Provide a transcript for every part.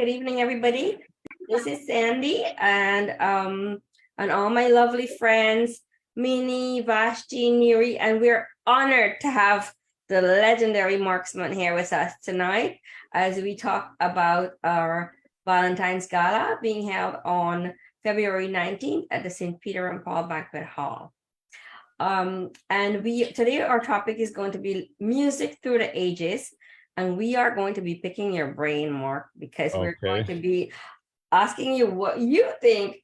Good evening, everybody. This is Sandy and all my lovely friends, Minnie, Vashti, Neri, and we're honored to have the legendary Marxman here with us tonight as we talk about our Valentine's Gala being held on February 19th at the St. Peter and Paul Banquet Hall. And today our topic is going to be music through the ages. And we are going to be picking your brain, Mark, because we're going to be asking you what you think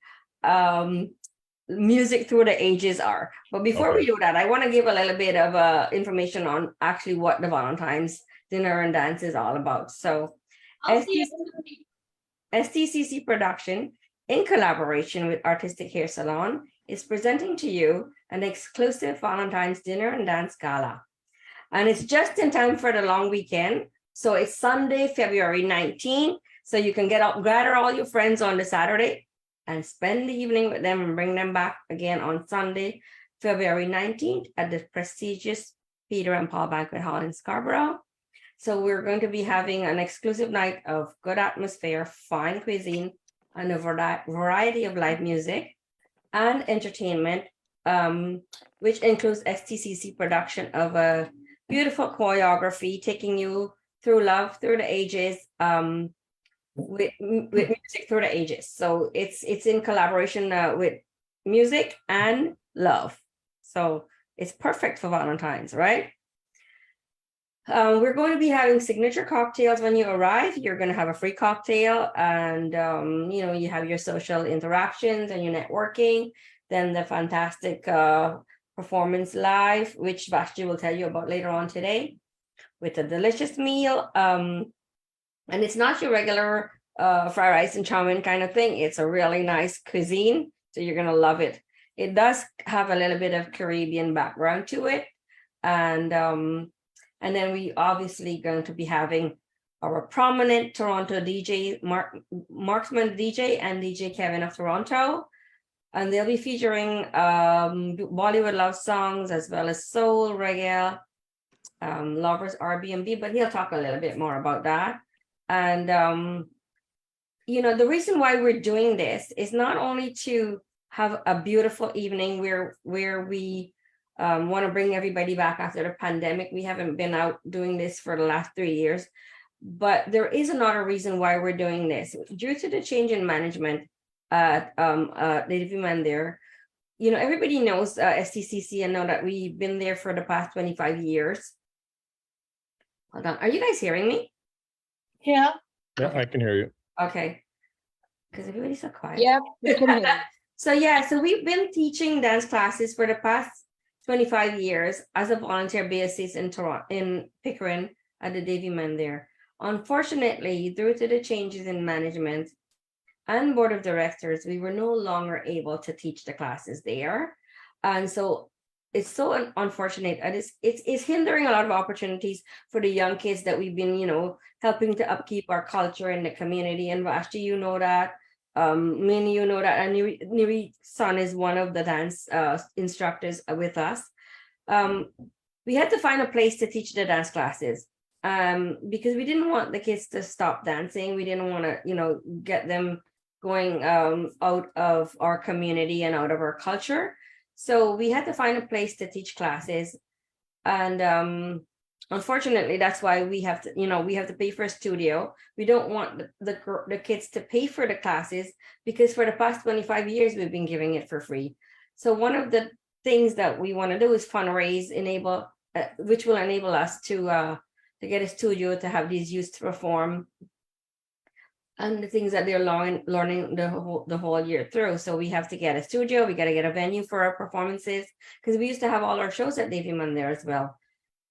music through the ages are. But before we do that, I want to give a little bit of information on actually what the Valentine's dinner and dance is all about. So STCC Production, in collaboration with Artistic Hair Salon, is presenting to you an exclusive Valentine's dinner and dance gala. And it's just in time for the long weekend. So it's Sunday, February 19th. So you can gather all your friends on the Saturday and spend the evening with them and bring them back again on Sunday, February 19th at the prestigious Peter and Paul Banquet Hall in Scarborough. So we're going to be having an exclusive night of good atmosphere, fine cuisine, and a variety of live music and entertainment, which includes STCC production of a beautiful choreography taking you through Love Thru The Ages, with music through the ages. So it's in collaboration with music and love. So it's perfect for Valentine's, right? We're going to be having signature cocktails when you arrive. You're going to have a free cocktail, and you have your social interactions and your networking. Then the fantastic performance live, which Vashti will tell you about later on today, with a delicious meal. And it's not your regular fried rice and chow mein kind of thing. It's a really nice cuisine, so you're gonna love it. It does have a little bit of Caribbean background to it, and then we obviously going to be having our prominent Toronto DJ, Marxman DJ and DJ Kevin of Toronto. And they'll be featuring Bollywood love songs as well as soul, reggae, lovers, R&B, but he'll talk a little bit more about that. And, the reason why we're doing this is not only to have a beautiful evening where we want to bring everybody back after the pandemic. We haven't been out doing this for the last 3 years, but there is another reason why we're doing this. Due to the change in management at Native Man there, everybody knows STCC and know that we've been there for the past 25 years. Hold on, are you guys hearing me? Yeah, I can hear you. Okay, because everybody's so quiet. Yep, we can hear you. So we've been teaching dance classes for the past 25 years as a volunteer basis in Toronto, in Pickering at the Davy Man there. Unfortunately, due to the changes in management and board of directors, we were no longer able to teach the classes there. And so it's so unfortunate, and it's hindering a lot of opportunities for the young kids that we've been, helping to upkeep our culture in the community. And Vashti, you know that, Minnie, you know that, and Niri's son is one of the dance instructors with us. We had to find a place to teach the dance classes because we didn't want the kids to stop dancing. We didn't want to, get them going out of our community and out of our culture. So we had to find a place to teach classes. And unfortunately, that's why we have to pay for a studio. We don't want the kids to pay for the classes because for the past 25 years, we've been giving it for free. So one of the things that we want to do is fundraise, which will enable us to get a studio to have these youth perform and the things that they're learning the whole year through. So we have to get a studio, we got to get a venue for our performances, because we used to have all our shows at Davy Man there as well.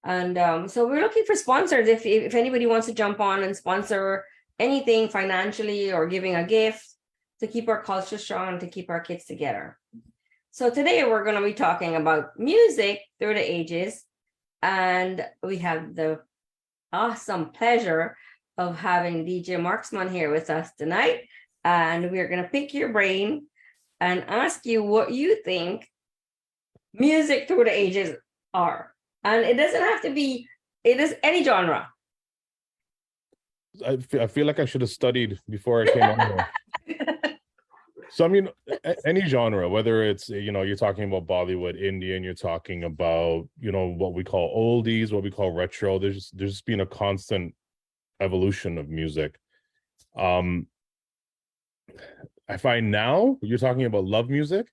And so we're looking for sponsors. If anybody wants to jump on and sponsor anything financially or giving a gift to keep our culture strong and to keep our kids together. So today we're going to be talking about music through the ages. And we have the awesome pleasure of having DJ Marxman here with us tonight. And we're going to pick your brain and ask you what you think music through the ages are. And it doesn't have to be, it is any genre. I feel like I should have studied before I came on here. So I mean, any genre, whether it's, you know, you're talking about Bollywood, Indian, you're talking about, you know, what we call oldies, what we call retro. There's just been a constant evolution of music. I find now you're talking about love music.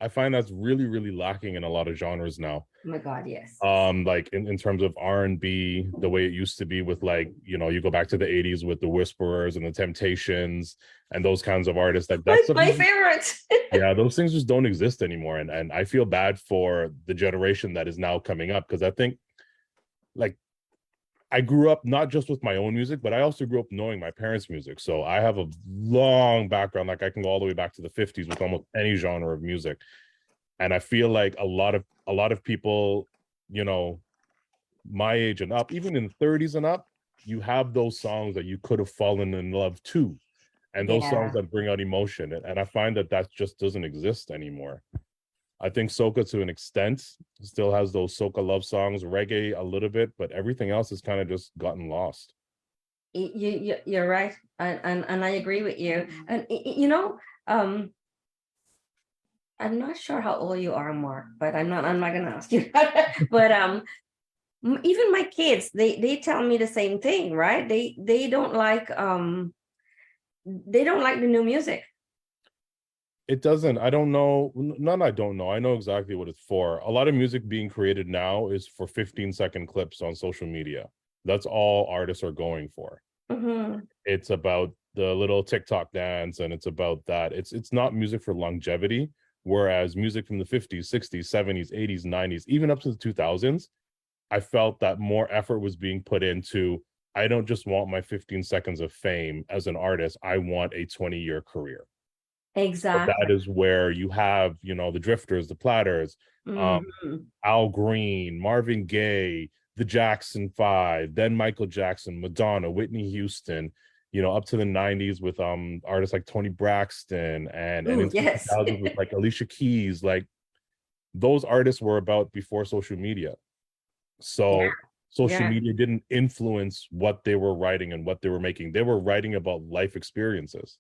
I find that's really, really lacking in a lot of genres now. Oh my God, yes. Like in terms of R&B, the way it used to be with, like, you know, you go back to the 80s with the Whisperers and the Temptations and those kinds of artists. That's my favorite. Yeah, those things just don't exist anymore. And I feel bad for the generation that is now coming up, because I think, like, I grew up not just with my own music, but I also grew up knowing my parents' music. So I have a long background. Like, I can go all the way back to the 50s with almost any genre of music. And I feel like a lot of people, you know, my age and up, even in the 30s and up, you have those songs that you could have fallen in love to, and those songs that bring out emotion. And I find that just doesn't exist anymore. I think soca, to an extent, still has those soca love songs, reggae a little bit, but everything else has kind of just gotten lost. You're right, and I agree with you. And you know, I'm not sure how old you are, Mark, but I'm not gonna ask you. But even my kids, they tell me the same thing, right? They don't like the new music. It doesn't. I don't know. None. I don't know. I know exactly what it's for. A lot of music being created now is for 15-second clips on social media. That's all artists are going for. Mm-hmm. It's about the little TikTok dance, and it's about that. It's not music for longevity. Whereas music from the 50s, 60s, 70s, 80s, 90s, even up to the 2000s, I felt that more effort was being put into, I don't just want my 15 seconds of fame as an artist. I want a 20-year career. Exactly. But that is where you have, you know, the Drifters, the Platters, Al Green, Marvin Gaye, the Jackson 5, then Michael Jackson, Madonna, Whitney Houston, you know, up to the 90s with artists like Toni Braxton, and in the 2000s with like Alicia Keys. Like, those artists were about before social media. So social media didn't influence what they were writing and what they were making. They were writing about life experiences.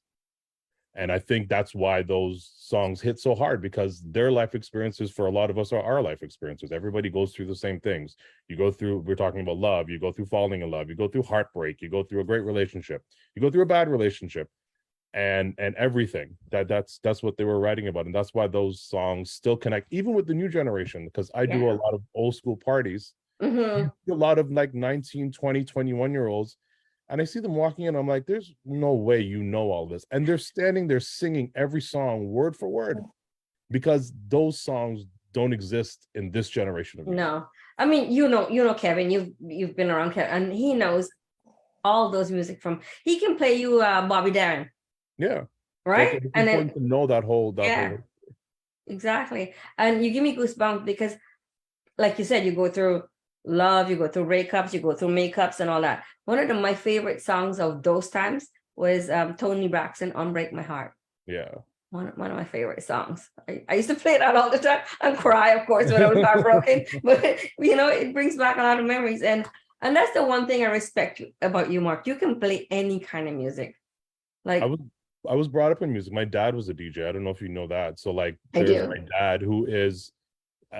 And I think that's why those songs hit so hard, because their life experiences for a lot of us are our life experiences. Everybody goes through the same things. You go through, we're talking about love, you go through falling in love, you go through heartbreak, you go through a great relationship, you go through a bad relationship, and everything. That's what they were writing about. And that's why those songs still connect, even with the new generation, because I do a lot of old school parties. A lot of like 19, 20, 21-year-olds. And I see them walking in, I'm like, there's no way you know all this. And they're standing there singing every song word for word, because those songs don't exist in this generation of music. No. I mean, you know Kevin, you've been around Kevin, and he knows all those music from, he can play you Bobby Darin. Yeah. Right? It's important to know that whole exactly. And you give me goosebumps because, like you said, you go through love, you go through breakups, you go through makeups and all that. One of my favorite songs of those times was Toni Braxton, Unbreak My Heart. Yeah. One of my favorite songs. I used to play that all the time and cry, of course, when I was heartbroken. But, you know, it brings back a lot of memories. And that's the one thing I respect about you, Mark. You can play any kind of music. Like, I was brought up in music. My dad was a DJ. I don't know if you know that. So, like, there's my dad, who is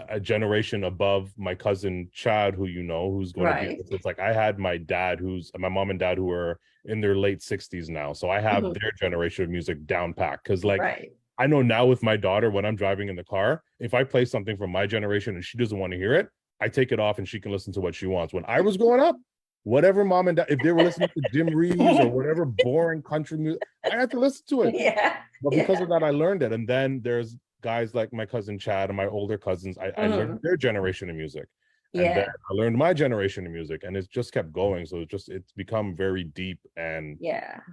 a generation above my cousin Chad, who you know, who's going to be. It's like, I had my mom and dad who are in their late 60s now. So I have their generation of music down pat. Because, like, I know now with my daughter, when I'm driving in the car, if I play something from my generation and she doesn't want to hear it, I take it off and she can listen to what she wants. When I was growing up, whatever mom and dad, if they were listening to Jim Reeves or whatever boring country music, I had to listen to it. But because of that, I learned it. And then there's guys like my cousin Chad and my older cousins. I learned their generation of music. And then I learned my generation of music, and it's just kept going. So it's become very deep and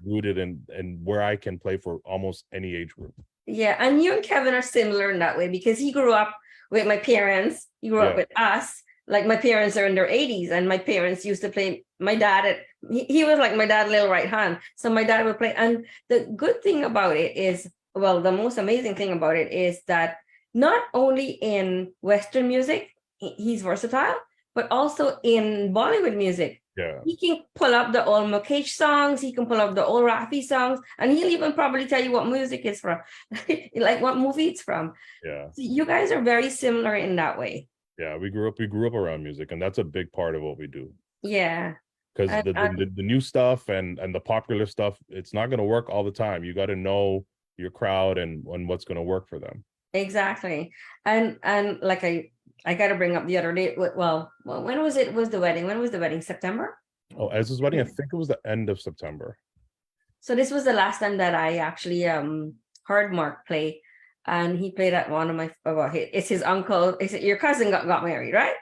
rooted in where I can play for almost any age group. Yeah, and you and Kevin are similar in that way, because he grew up with my parents. He grew up with us. Like, my parents are in their 80s, and my parents used to play. My dad, he was like my dad's little right hand. So my dad would play. And the good thing about it is, well, the most amazing thing about it is that not only in Western music, he's versatile, but also in Bollywood music. Yeah. He can pull up the old 𝐷𝐿 songs, he can pull up the old Rafi songs, and he'll even probably tell you what music it's from, like what movie it's from. Yeah. So you guys are very similar in that way. Yeah, we grew up around music, and that's a big part of what we do. Yeah. Because the new stuff and the popular stuff, it's not going to work all the time. You got to know your crowd and what's going to work for them. Exactly. And like I got to bring up the other day. Well, when was the wedding? When was the wedding? September? Oh, Ez's wedding, I think it was the end of September. So this was the last time that I actually heard Mark play, and he played at one of my. It's his uncle. Your cousin got married, right?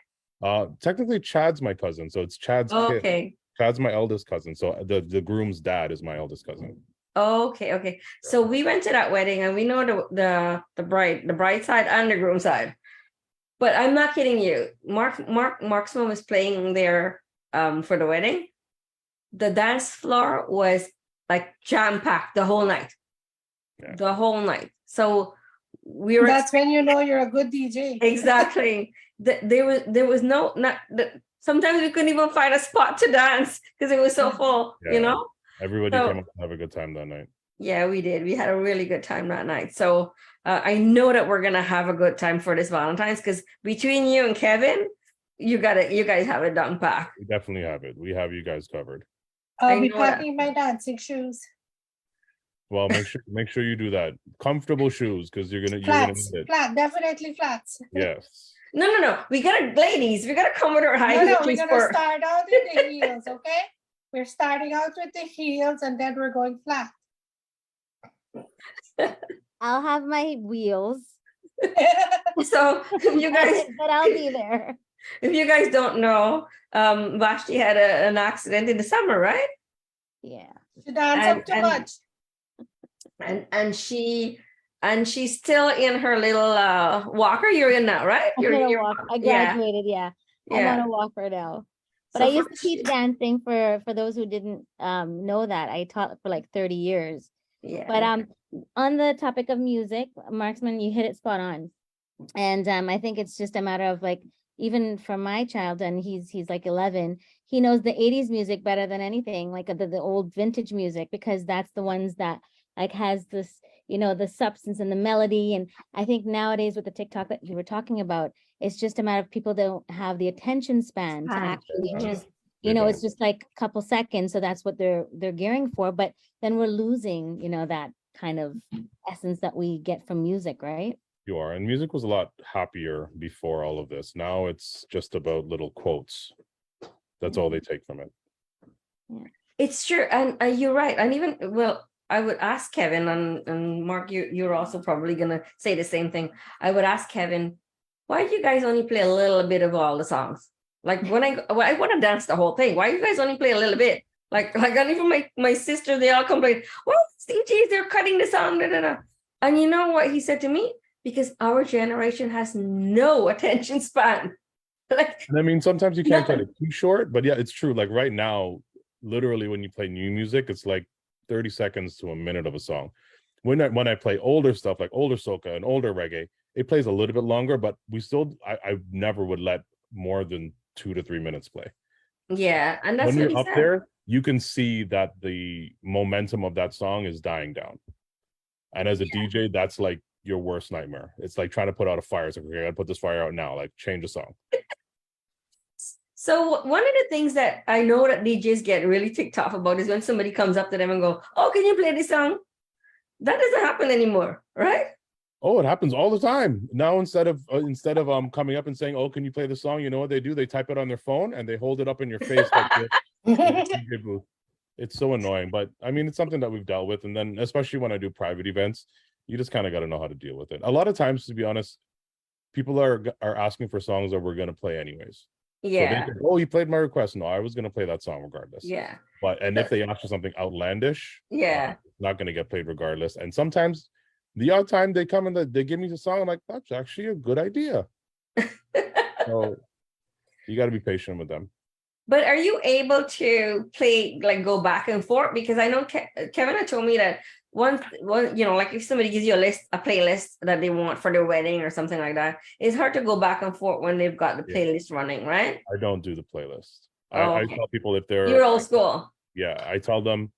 Technically, Chad's my cousin, so it's Chad's kid. Okay. Chad's my eldest cousin, so the groom's dad is my eldest cousin. Okay. So we went to that wedding, and we know the bride side and the groom side. But I'm not kidding you. Marxman was playing there for the wedding. The dance floor was like jam-packed the whole night. Yeah. The whole night. So we were. That's when you know you're a good DJ. Exactly. There was no. Sometimes we couldn't even find a spot to dance because it was so full. Yeah. You know. Everybody came up to have a good time that night. Yeah, we did. We had a really good time that night. So I know that we're gonna have a good time for this Valentine's, because between you and Kevin, you guys have it done packed. We definitely have it. We have you guys covered. I'll be packing my dancing shoes. Well, make sure you do that. Comfortable shoes, because you're gonna need it. Flat, definitely flats. Yes. No. We gotta come with our high heels. No, we're gonna start out with the heels, okay? We're starting out with the heels, and then we're going flat. I'll have my wheels. So you guys, but I'll be there. If you guys don't know, Vashti had an accident in the summer, right? Yeah. She danced too much. And she's still in her little walker. You're in now, right? I graduated, yeah. I'm on a walker now. But I used to teach dancing for those who didn't know that. I taught for like 30 years. Yeah. But on the topic of music, Marxman, you hit it spot on. And I think it's just a matter of like, even for my child, and he's like 11, he knows the 80s music better than anything, like the old vintage music, because that's the ones that like has this, the substance and the melody. And I think nowadays with the TikTok that you were talking about, it's just a matter of people don't have the attention span to actually just, it's just like a couple seconds. So that's what they're gearing for. But then we're losing, that kind of essence that we get from music, right? You are. And music was a lot happier before all of this. Now it's just about little quotes. That's all they take from it. Yeah. It's true. And you're right. And even, I would ask Kevin, and Mark, you're also probably going to say the same thing. I would ask Kevin, why do you guys only play a little bit of all the songs? Like when I want to dance the whole thing, why do you guys only play a little bit? Like even my sister, they all complain, well, DJs, they're cutting the song. And you know what he said to me? Because our generation has no attention span. I mean, sometimes you can't cut it too short, but yeah, it's true. Like right now, literally when you play new music, it's like 30 seconds to a minute of a song. When I play older stuff, like older soca and older reggae, it plays a little bit longer, but I never would let more than 2 to 3 minutes play. Yeah, and that's when you're up there, you can see that the momentum of that song is dying down. And as a DJ, that's like your worst nightmare. It's like trying to put out a fire. It's like, okay, I gotta put this fire out now, like change the song. So one of the things that I know that DJs get really ticked off about is when somebody comes up to them and go, oh, can you play this song? That doesn't happen anymore, right? Oh, it happens all the time. Now, instead of coming up and saying, oh, can you play the song? You know what they do? They type it on their phone and they hold it up in your face like this. It's so annoying. But I mean, it's something that we've dealt with. And then especially when I do private events, you just kind of got to know how to deal with it. A lot of times, to be honest, people are asking for songs that we're going to play anyways. Yeah. So oh, you played my request. No, I was going to play that song regardless. Yeah. And if they ask for something outlandish, it's not going to get played regardless. And sometimes the odd time they come and they give me the song, I'm like, that's actually a good idea. So you got to be patient with them. But are you able to play, like go back and forth? Because I know Kevin had told me that one, like if somebody gives you a playlist that they want for their wedding or something like that, it's hard to go back and forth when they've got the playlist running, right? I don't do the playlist. Oh, I okay. tell people if they're You're old school. yeah, I tell them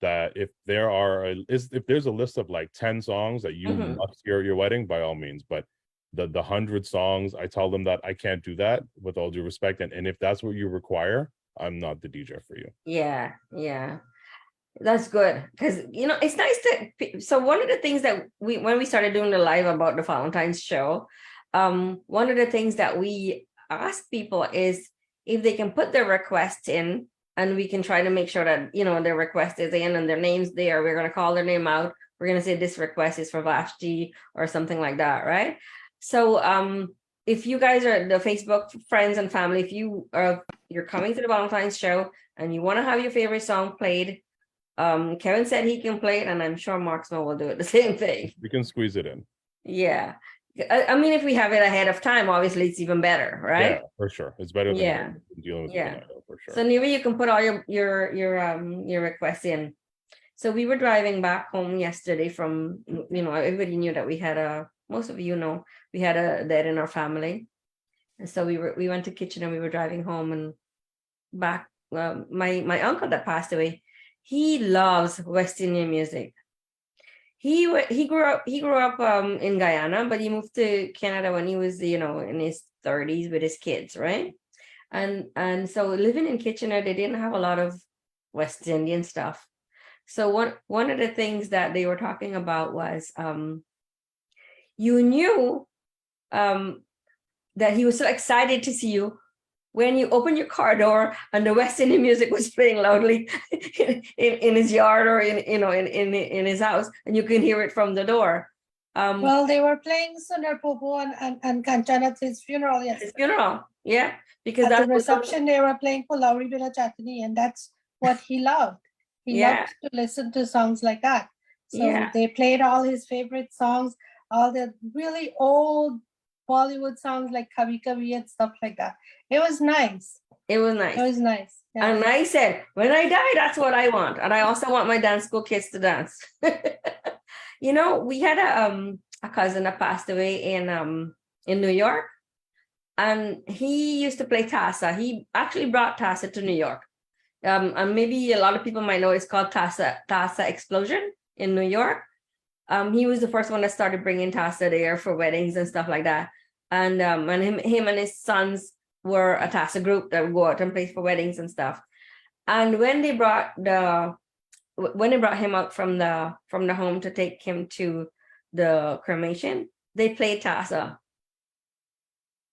that if there's a list of like 10 songs that you Mhm. must hear at your wedding, by all means. But the 100 songs, I tell them that I can't do that with all due respect. And if that's what you require, I'm not the DJ for you. Yeah, yeah. That's good because it's nice to. So one of the things that when we started doing the live about the Valentine's show, one of the things that we ask people is if they can put their request in, and we can try to make sure that their request is in and their name's there. We're gonna call their name out. We're gonna say this request is for Vashti or something like that, right? So if you guys are the Facebook friends and family, if you're coming to the Valentine's show and you want to have your favorite song played. Kevin said he can play it, and I'm sure Marxman will do it the same thing. We can squeeze it in. Yeah. I mean, if we have it ahead of time, obviously it's even better, right? Yeah, for sure. It's better than dealing with Yeah. it for sure. So Neva, you can put all your requests in. So we were driving back home yesterday from, everybody knew that we had most of we had a dead in our family. And so we went to Kitchen and we were driving home and back. My uncle that passed away, he loves West Indian music. He grew up in Guyana, but he moved to Canada when he was in his 30s with his kids, right? And so living in Kitchener, they didn't have a lot of West Indian stuff. So one of the things that they were talking about was you knew that he was so excited to see you when you open your car door and the West Indian music was playing loudly in his yard or in his house, and you can hear it from the door. Well, they were playing Sunar Popo and Kanchan at his funeral yesterday. His funeral, yeah, because At that's the reception they were playing for 𝐲𝑕𝑗𝐻𝑒𝑚 Chatani, and that's what he loved. He loved to listen to songs like that. So they played all his favorite songs, all the really old Bollywood songs like Kabhi Kabhi and stuff like that. It was nice. It was nice. It was nice. Yeah. And I said, when I die, that's what I want. And I also want my dance school kids to dance. We had a cousin that passed away in New York. And he used to play Tassa. He actually brought Tassa to New York. And maybe a lot of people might know it's called Tassa Explosion in New York. He was the first one that started bringing Tassa there for weddings and stuff like that. And him and his sons were a Tassa group that would go out and play for weddings and stuff. And when they brought him out from the home to take him to the cremation, they played Tassa.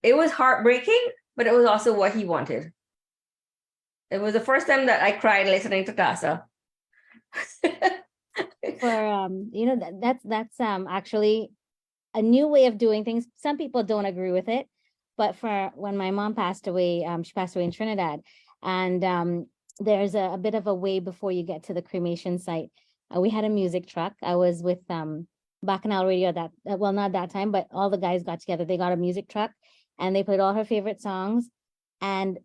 It was heartbreaking, but it was also what he wanted. It was the first time that I cried listening to Tassa. That's actually a new way of doing things. Some people don't agree with it, but for when my mom passed away, she passed away in Trinidad, and there's a bit of a way before you get to the cremation site. We had a music truck. I was with Bacchanal Radio not that time, but all the guys got together. They got a music truck and they played all her favorite songs, and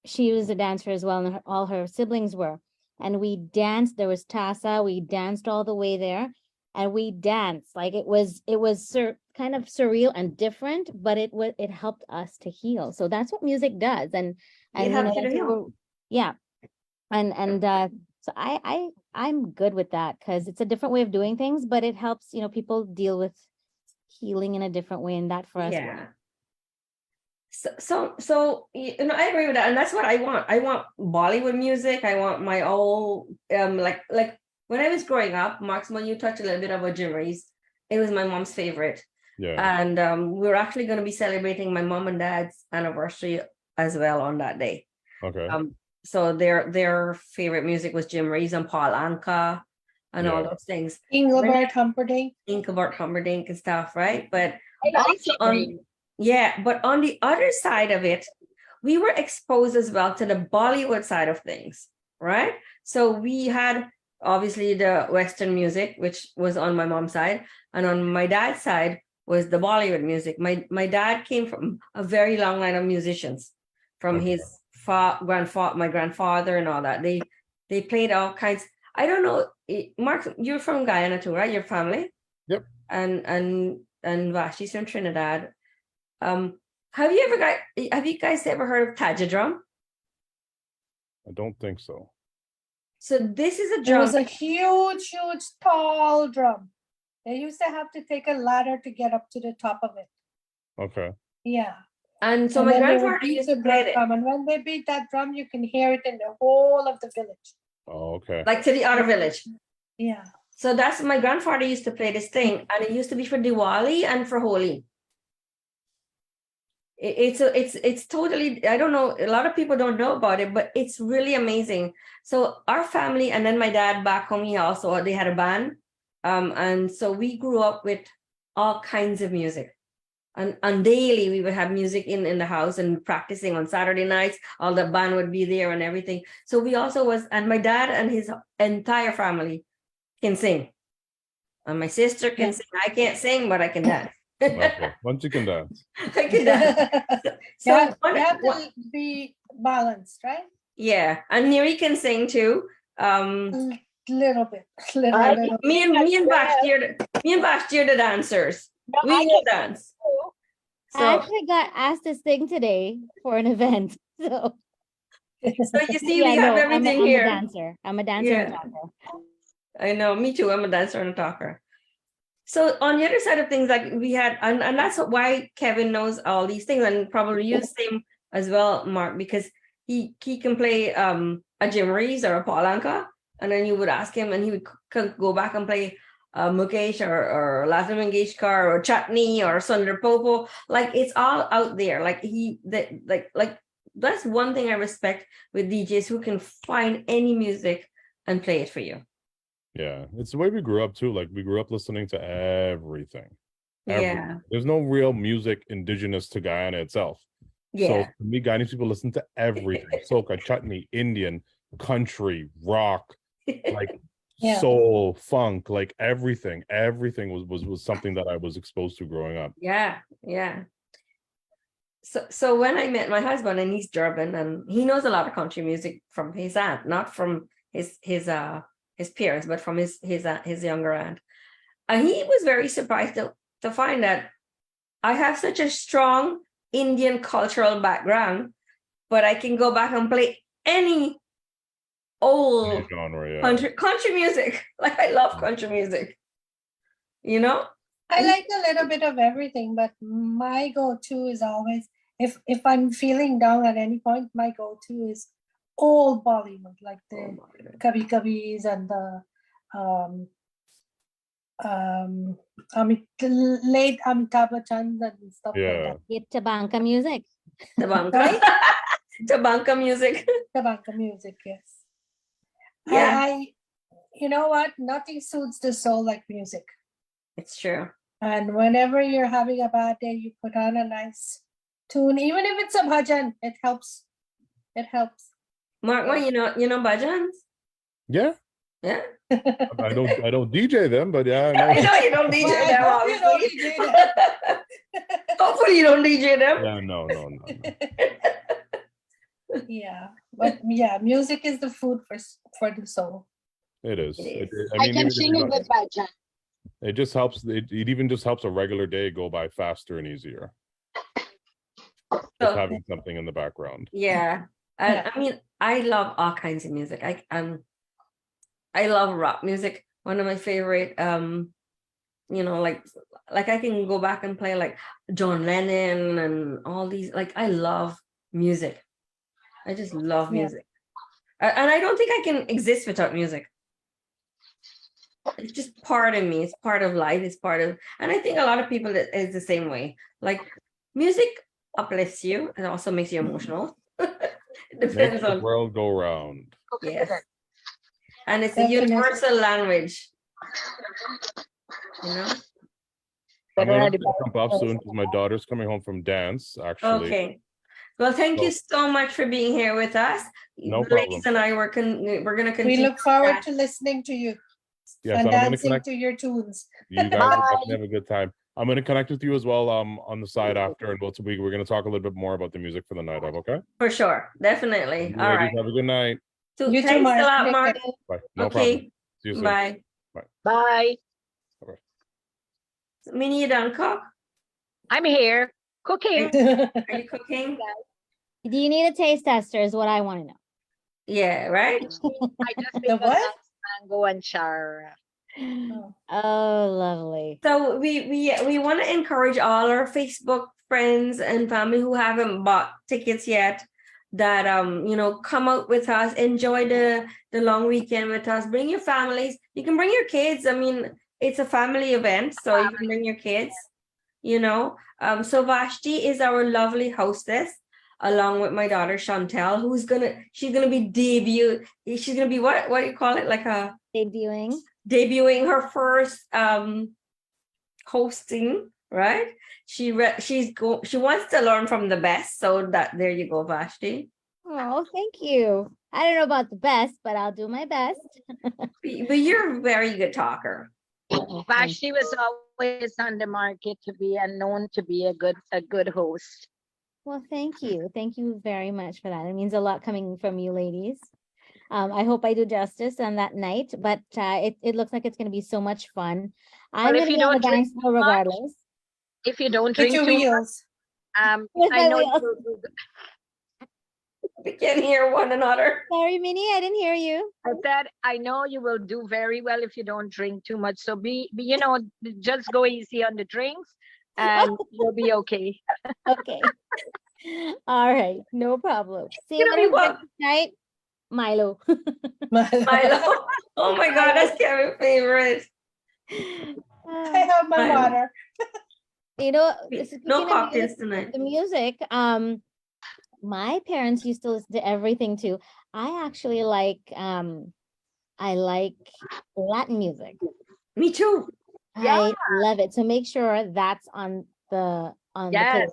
she was a dancer as well, and all her siblings were. And we danced. There was Tassa. We danced all the way there, and we danced like it was kind of surreal and different, but it helped us to heal. So that's what music does, and It helps you to heal. Yeah, and so I'm good with that because it's a different way of doing things, but it helps people deal with healing in a different way, and that for us. Yeah. So I agree with that, and that's what I want. I want Bollywood music. I want my old like when I was growing up, Marxman, you touched a little bit about 𝐺𝑚𝑟𝑖's. It was my mom's favorite. Yeah. And we're actually going to be celebrating my mom and dad's anniversary as well on that day. Okay. So their favorite music was 𝐺𝑚𝑟𝑖's and Paul Anka and all those things. Engelbert Humperdinck and stuff, right? But also but on the other side of it, we were exposed as well to the Bollywood side of things, right? So we had obviously the Western music, which was on my mom's side, and on my dad's side was the Bollywood music. My dad came from a very long line of musicians, from his my grandfather and all that. They played all kinds. I don't know, Mark, you're from Guyana too, right? Your family? Yep. And Vashti's from Trinidad. Have you guys ever heard of Taja drum? I don't think so. So this is a It drum. was a huge, tall drum. They used to have to take a ladder to get up to the top of it. Okay. Yeah. And so And my then they would grandfather beat used the to play it, drum. And when they beat that drum, you can hear it in the whole of the village. Oh, okay. like to the outer village. Yeah. So that's my grandfather used to play this thing, and it used to be for Diwali and for Holi. It's totally, I don't know, a lot of people don't know about it, but it's really amazing. So our family, and then my dad back home, they had a band. And so we grew up with all kinds of music. And daily we would have music in the house and practicing on Saturday nights. All the band would be there and everything. So we also and my dad and his entire family can sing. And my sister can sing. I can't sing, but I can dance. Okay. Once you can dance. I can dance. So you have to be balanced, right? yeah, and Neri can sing too. Little bit. Me and Bashir the dancers. No, We will dance. I So, actually got asked to sing today for an event. So so you see, yeah, we have no, everything I'm here. a dancer. I'm a dancer and a Yeah. talker. I know, me too. I'm a dancer and a talker. So on the other side of things, like we had, and that's why Kevin knows all these things, and probably you the same as well, Mark, because he can play a 𝐵 or a palanca, and then you would ask him, and he would go back and play Mukesh or Latin Mangeshkar or Chutney or Sundar Popo. Like it's all out there. Like that's one thing I respect with DJs who can find any music and play it for you. Yeah, it's the way we grew up too. Like we grew up listening to everything. Yeah. There's no real music indigenous to Guyana itself. Yeah. So for me, Guyanese people listen to everything. Soca, chutney, Indian, country, rock, like soul, funk, like everything. Everything was something that I was exposed to growing up. Yeah. So when I met my husband, and he's Durban, and he knows a lot of country music from his aunt, not from his peers, but from his younger aunt. And he was very surprised to find that I have such a strong Indian cultural background, but I can go back and play any old genre, country music. Like I love country music, you know? I like a little bit of everything, but my go-to is always, if I'm feeling down at any point, my go-to is old Bollywood, like the Kabhi Kabhis and the late Amitabh Bachchan and stuff like that. Get Tabanka music. Tabanka. Tabanka music. Tabanka music, yes. Yeah. You know what? Nothing suits the soul like music. It's true. And whenever you're having a bad day, you put on a nice tune, even if it's a bhajan, it helps. It helps. Mark, you know bhajans? Yeah. Yeah. I don't DJ them, but yeah. I know you don't DJ them, obviously. Hopefully you don't DJ them. Yeah, no. Yeah, but yeah, music is the food for the soul. It is. I can sing a good bhajan. It just helps. It even just helps a regular day go by faster and easier. Just having something in the background. Yeah. I mean, I love all kinds of music. I love rock music. One of my favorite, like I can go back and play like John Lennon and all these. Like I love music. I just love music, and I don't think I can exist without music. It's just part of me. It's part of life. It's part of, and I think a lot of people is the same way. Like music uplifts you and also makes you emotional. It depends on the world go round. Yes. And it's a universal language. You know? I'm going to jump off soon because my daughter's coming home from dance, actually. Okay. Well, thank you so much for being here with us. No the problem. ladies and I we're going to continue. We look forward to listening to you and dancing to your tunes. You guys will definitely have a good time. I'm going to connect with you as well on the side after, and we're going to talk a little bit more about the music for the night of, okay? For sure. Definitely. All right. Have a good night. So, You too, thanks Mark. a lot, Mark. Bye. No Okay. problem. See you soon. Bye. Bye. Minnie, you done cook? I'm here cooking. Are you cooking? Do you need a taste tester is what I want to know. Yeah, right? I just The think what? mango and char. Oh, lovely. So we want to encourage all our Facebook friends and family who haven't bought tickets yet that come out with us, enjoy the long weekend with us, bring your families, you can bring your kids. I mean, it's a family event, so you can bring your kids, so Vashti is our lovely hostess along with my daughter Chantel, she's gonna be she's gonna be what do you call it, like a debuting her first hosting, right? She wants to learn from the best, so that there you go, Vashti. Oh, thank you. I don't know about the best, but I'll do my best. But you're a very good talker. Vashti was always on the market to be and known to be a good host. Well, thank you. Thank you very much for that. It means a lot coming from you ladies. I hope I do justice on that night, but it looks like it's going to be so much fun. I'm going to be on the dance floor regardless. If you don't drink too much, I know you will do we can hear one another. Sorry, Minnie, I didn't hear you. I said, I know you will do very well if you don't drink too much. So just go easy on the drinks and you'll be okay. Okay. All right. No problem. See you tonight. Milo. Milo. Oh my God, that's Kevin's favorite. I have my water. No cocktails tonight. The music, my parents used to listen to everything too. I actually like Latin music. Me too. I love it. So make sure that's on the playlist.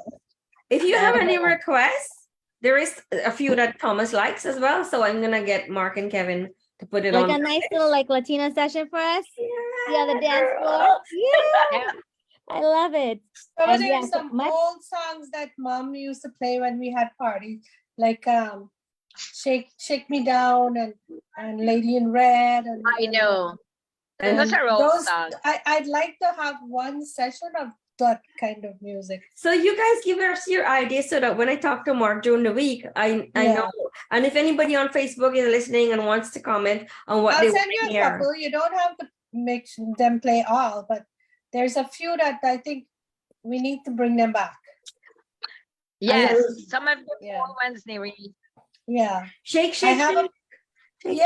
If you have any requests, there is a few that Thomas likes as well. So I'm gonna get Mark and Kevin to put it on. Like a nice little Latina session for us. Yeah, the dance floor. Yeah. I love it. So there's some old songs that Mom used to play when we had parties, like Shake Me Down and Lady in Red. And I know. And those are old songs. I'd like to have one session of that kind of music. So you guys give us your ideas so that when I talk to Mark during the week, I know. And if anybody on Facebook is listening and wants to comment on what I'll send you a couple. You don't have to make them play all, but there's a few that I think we need to bring them back. Yes, some of the old ones, Neri. Yeah. Shake I have a play.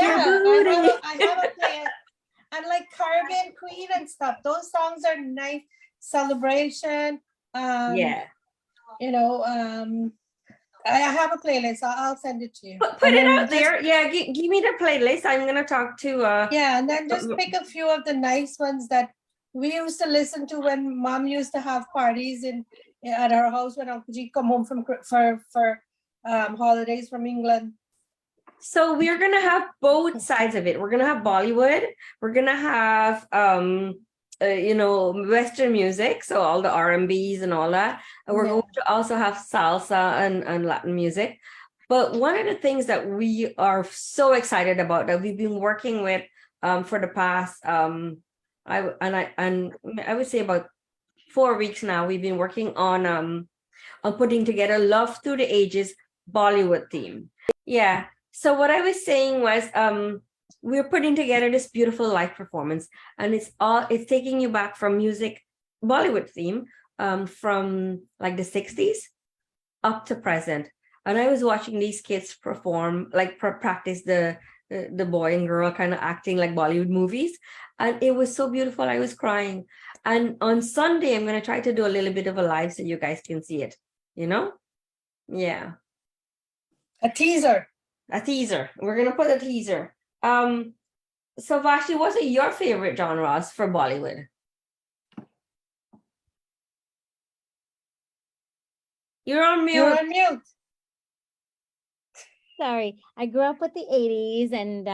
And like Caribbean Queen and stuff. Those songs are nice. Celebration. I have a playlist. I'll send it to you. Put it out there. Yeah, give me the playlist. I'm gonna talk to and then just pick a few of the nice ones that we used to listen to when Mom used to have parties at her house when Uncle G come home for holidays from England. So we're gonna have both sides of it. We're gonna have Bollywood. We're gonna have Western music, so all the R&Bs and all that. And we're going to also have salsa and Latin music. But one of the things that we are so excited about that we've been working with for the past I would say about 4 weeks now, we've been working on putting together Love Thru The Ages Bollywood theme. Yeah. So what I was saying was we're putting together this beautiful live performance, and it's taking you back from music, Bollywood theme, from like the 60s up to present. And I was watching these kids perform, like practice the boy and girl kind of acting like Bollywood movies. And it was so beautiful. I was crying. And on Sunday, I'm going to try to do a little bit of a live so you guys can see it, Yeah. A teaser. We're going to put a teaser. So Vashti, what are your favorite genres for Bollywood? You're on mute. Sorry, I grew up with the 80s and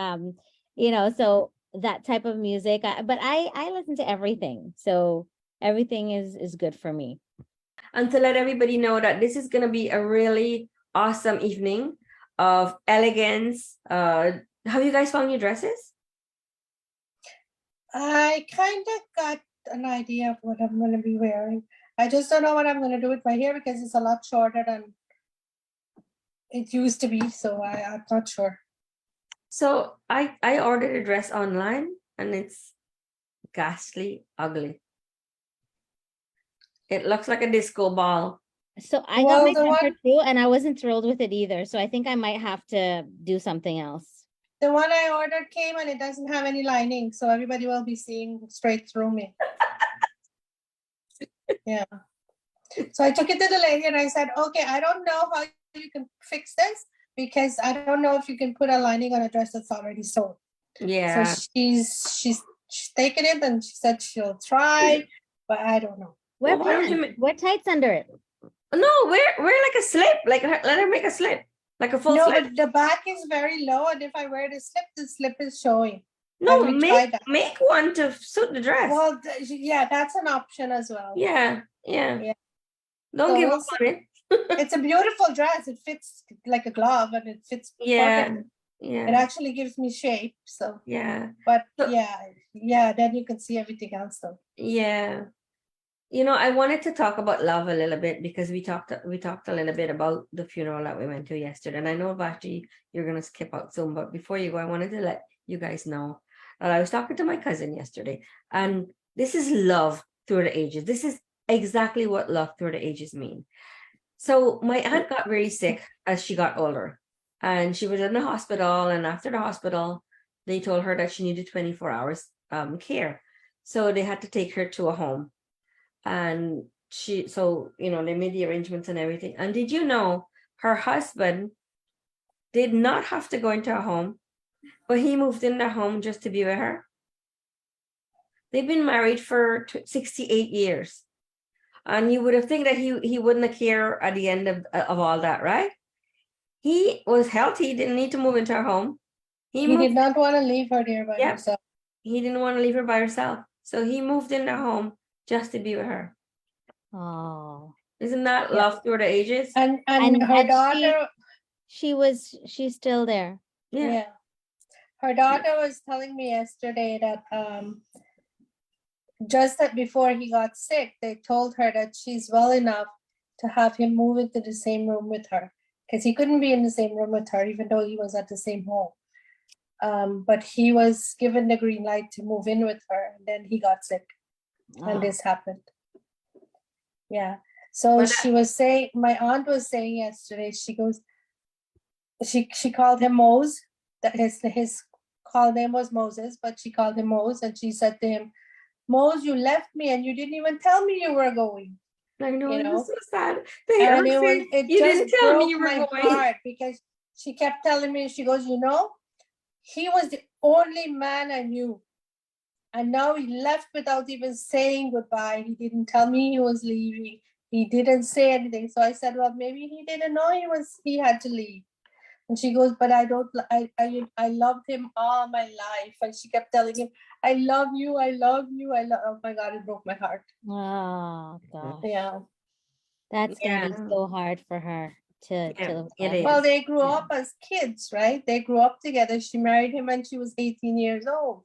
so that type of music, but I listen to everything. So everything is good for me. And to let everybody know that this is going to be a really awesome evening of elegance. Have you guys found your dresses? I kind of got an idea of what I'm going to be wearing. I just don't know what I'm going to do with my hair because it's a lot shorter than it used to be. So I'm not sure. So I ordered a dress online and it's ghastly ugly. It looks like a disco ball. So I got Well, my the jumper one- too, and I wasn't thrilled with it either. So I think I might have to do something else. The one I ordered came and it doesn't have any lining, so everybody will be seeing straight through me. Yeah. So I took it to the lady and I said, okay, I don't know how you can fix this because I don't know if you can put a lining on a dress that's already sewn. Yeah. So she's taken it and she said she'll try, but I don't know. Wear Well, why don't you pants, wear tights under it. No, wear like a slip. Like let her make a slip. Like a full No, slip. but the back is very low, and if I wear the slip is showing. No, we tried that. make one to suit the dress. Well, yeah, that's an option as well. Yeah. Yeah. Don't So give we'll up on it. It's a beautiful dress. It fits like a glove, and it fits Yeah. perfect. It Yeah. actually gives me shape. So, Yeah. but So- yeah. Then you can see everything else, though. Yeah. You know, I wanted to talk about love a little bit because we talked a little bit about the funeral that we went to yesterday. And I know, Vashti, you're gonna skip out soon, but before you go, I wanted to let you guys know that I was talking to my cousin yesterday, and this is love through the ages. This is exactly what love through the ages mean. So my aunt got really sick as she got older, and she was in the hospital. And after the hospital, they told her that she needed 24 hours care. So they had to take her to a home. And they made the arrangements and everything. And did you know her husband did not have to go into a home, but he moved in the home just to be with her? They've been married for 68 years. And you would have think that he wouldn't have cared at the end of all that, right? He was healthy, didn't need to move into her home. He did not want to leave her there by Yep. herself. He didn't want to leave her by herself. So he moved in the home just to be with her. Oh. Isn't that Yeah. love through the ages? And And her and daughter, she's still there. yeah. Her daughter was telling me yesterday that just that before he got sick, they told her that she's well enough to have him move into the same room with her because he couldn't be in the same room with her, even though he was at the same home. But he was given the green light to move in with her, and then he got sick, and this happened. Yeah. So But she was saying, my aunt was saying yesterday, she goes, she called him Mose. That his call name was Moses, but she called him Mose, and she said to him, Mose, you left me and you didn't even tell me you were going. I know, You it know? was so sad. And it You just didn't tell me broke you were my going. heart because she kept telling me, she goes, he was the only man I knew. And now he left without even saying goodbye. He didn't tell me he was leaving. He didn't say anything. So I said, well, maybe he didn't know he had to leave. And she goes, but I loved him all my life. And she kept telling him, I love you, I love you, oh my God, it broke my heart. Oh gosh. Yeah. That's gonna be Yeah. so hard for her to it is. Well, they grew Yeah. up as kids, right? They grew up together. She married him when she was 18 years old,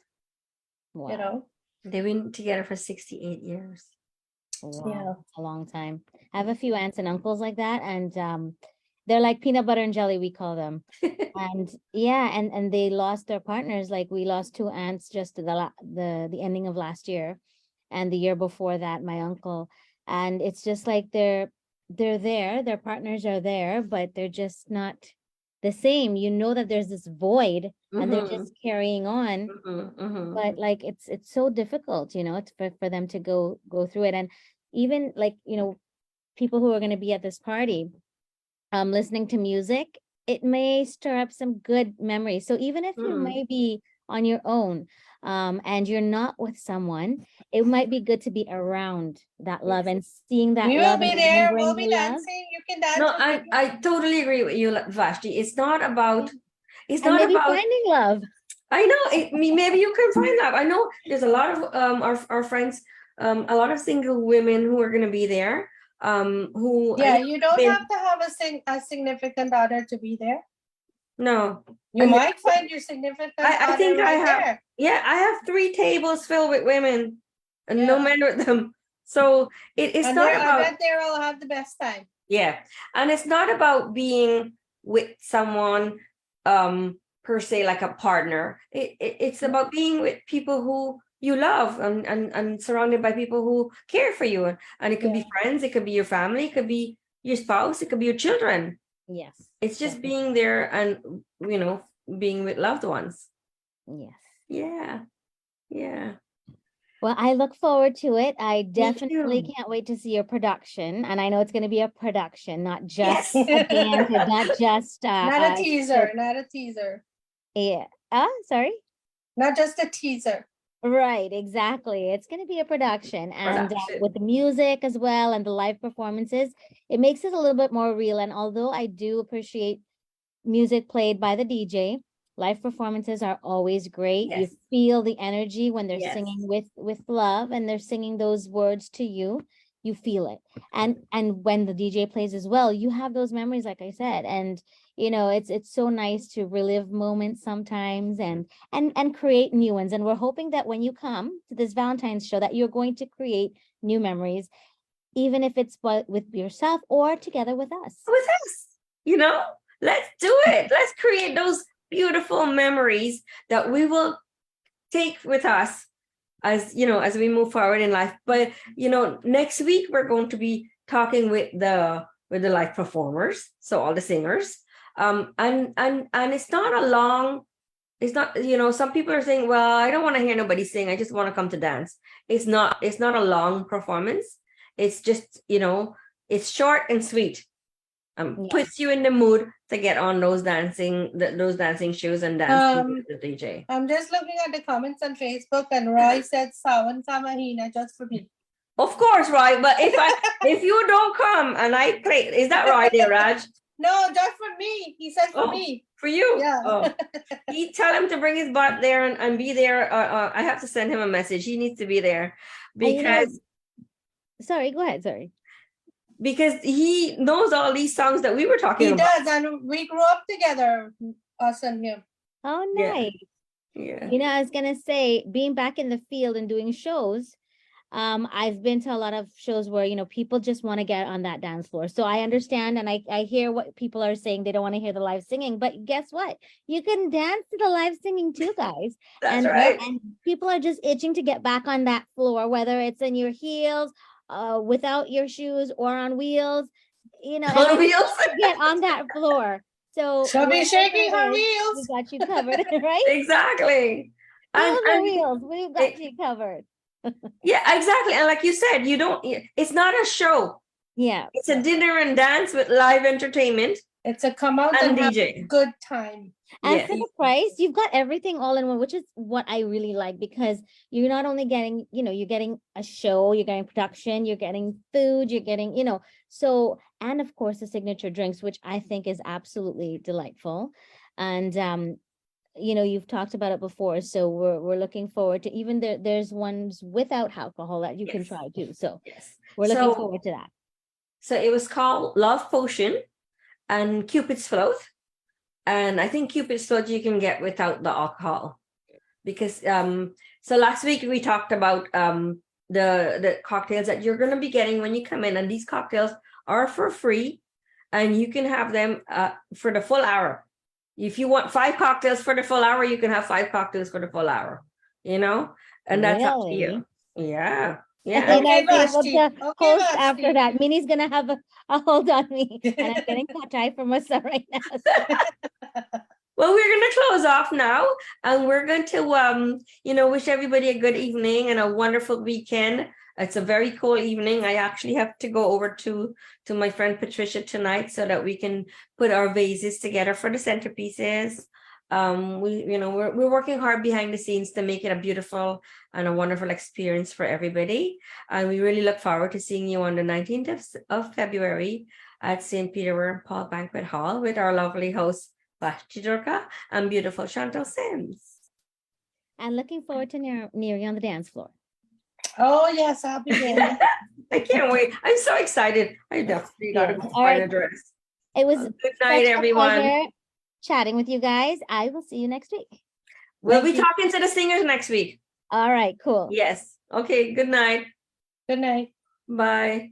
Wow. They've been together for 68 years. Wow, Yeah. that's a long time. I have a few aunts and uncles like that, and they're like peanut butter and jelly, we call them. And yeah, and they lost their partners. Like we lost two aunts just the ending of last year, and the year before that, my uncle. And it's just like they're there, their partners are there, but they're just not the same. You know that there's this void, and they're just carrying on. But like it's so difficult, it's for them to go through it. And even like people who are going to be at this party listening to music, it may stir up some good memories. So even if you may be on your own and you're not with someone, it might be good to be around that love and seeing that We will love be and there. remembering We'll be the love. dancing. You can dance. No, with me. I totally agree with you, Vashti. It's not about And maybe finding love. I know maybe you can find love. I know there's a lot of our friends, a lot of single women who are going to be there. Who Yeah, you don't have to have a significant other to be there. No, You might find your significant I other think I right have. there. Yeah, I have 3 tables filled with women, and no men with them. So it's And not I about. bet they'll have the best time. Yeah, and it's not about being with someone per se like a partner. It's about being with people who you love and surrounded by people who care for you. And it could be friends, it could be your family, it could be your spouse, it could be your children. Yes. It's just being there and, you know, being with loved ones. Yes. Yeah. Yeah. Well, I look forward to it. I too. definitely can't wait to see your production. And I know it's going to be a production, not just Yes. a dance, or not just Not a teaser, not a teaser. Yeah. Sorry. Not just a teaser. Right, exactly. It's going to be a production, and Production. with the music as well and the live performances, it makes it a little bit more real. And although I do appreciate music played by the DJ, live performances are always great. You Yes. feel the energy when they're Yes. singing with love and they're singing those words to you. You feel it. And when the DJ plays as well, you have those memories, like I said. And you know, it's so nice to relive moments sometimes and create new ones. And we're hoping that when you come to this Valentine's show that you're going to create new memories, even if it's with yourself or together with us. With us, you know, let's do it. Let's create those beautiful memories that we will take with us as, you know, as we move forward in life. But, you know, next week we're going to be talking with the live performers, so all the singers. And it's not a long, it's not, you know, some people are saying, well, I don't want to hear nobody sing, I just want to come to dance. It's not a long performance. It's just, you know, it's short and sweet. Puts you in the mood to get on those dancing shoes and dancing with the DJ. I'm just looking at the comments on Facebook, and Roy said Sawan ka mahina just for me. Of course, Roy, but if you don't come and I play, is that right there, Raj? No, just for me. He said for me. For you? Yeah. Oh. He tell him to bring his butt there and be there. I have to send him a message. He needs to be there because. Sorry, go ahead. Sorry. Because he knows all these songs that we were talking about. He does, and we grew up together, us and him. Oh, nice. Yeah. You know, I was gonna say, being back in the field and doing shows, I've been to a lot of shows where, you know, people just want to get on that dance floor. So I understand, and I hear what people are saying. They don't want to hear the live singing, but guess what? You can dance to the live singing too, guys. That's right. And people are just itching to get back on that floor, whether it's in your heels, without your shoes, or on wheels. You know, on wheels. Get on that floor. So she'll be shaking her wheels. We got you covered, right? Exactly. And wheels, we've got you covered. Yeah, exactly. And like you said, it's not a show. Yeah. It's a dinner and dance with live entertainment. It's a come out and have a good time. And for the price, you've got everything all in one, which is what I really like, because you're not only getting, you know, you're getting a show, you're getting production, you're getting food, you're getting, you know, so, and of course the signature drinks, which I think is absolutely delightful. And, you know, you've talked about it before, so we're looking forward to, even there's ones without alcohol that you can try too. So we're looking forward to that. So it was called Love Potion and Cupid's Float. And I think Cupid's Float you can get without the alcohol, because so last week we talked about the cocktails that you're going to be getting when you come in, and these cocktails are for free, and you can have them for the full hour. If you want 5 cocktails for the full hour, you can have 5 cocktails for the full hour, you know, and that's up to you. Yeah. Yeah. And host after that. Minnie's gonna have a hold on me, and I'm getting cut from us right now. Well, we're gonna close off now, and we're going to you know, wish everybody a good evening and a wonderful weekend. It's a very cool evening. I actually have to go over to my friend Patricia tonight so that we can put our vases together for the centerpieces. We're working hard behind the scenes to make it a beautiful and a wonderful experience for everybody. And we really look forward to seeing you on the 19th of February at St. Peter Paul Banquet Hall with our lovely host, Vashti Durga, and beautiful Chantal Sims. And looking forward to near you on the dance floor. Oh, yes, I'll be there. I can't wait. I'm so excited. I definitely got to go find a dress. It was good night, everyone. Chatting with you guys. I will see you next week. We'll be talking to the singers next week. All right, cool. Yes. Okay, good night. Good night. Bye.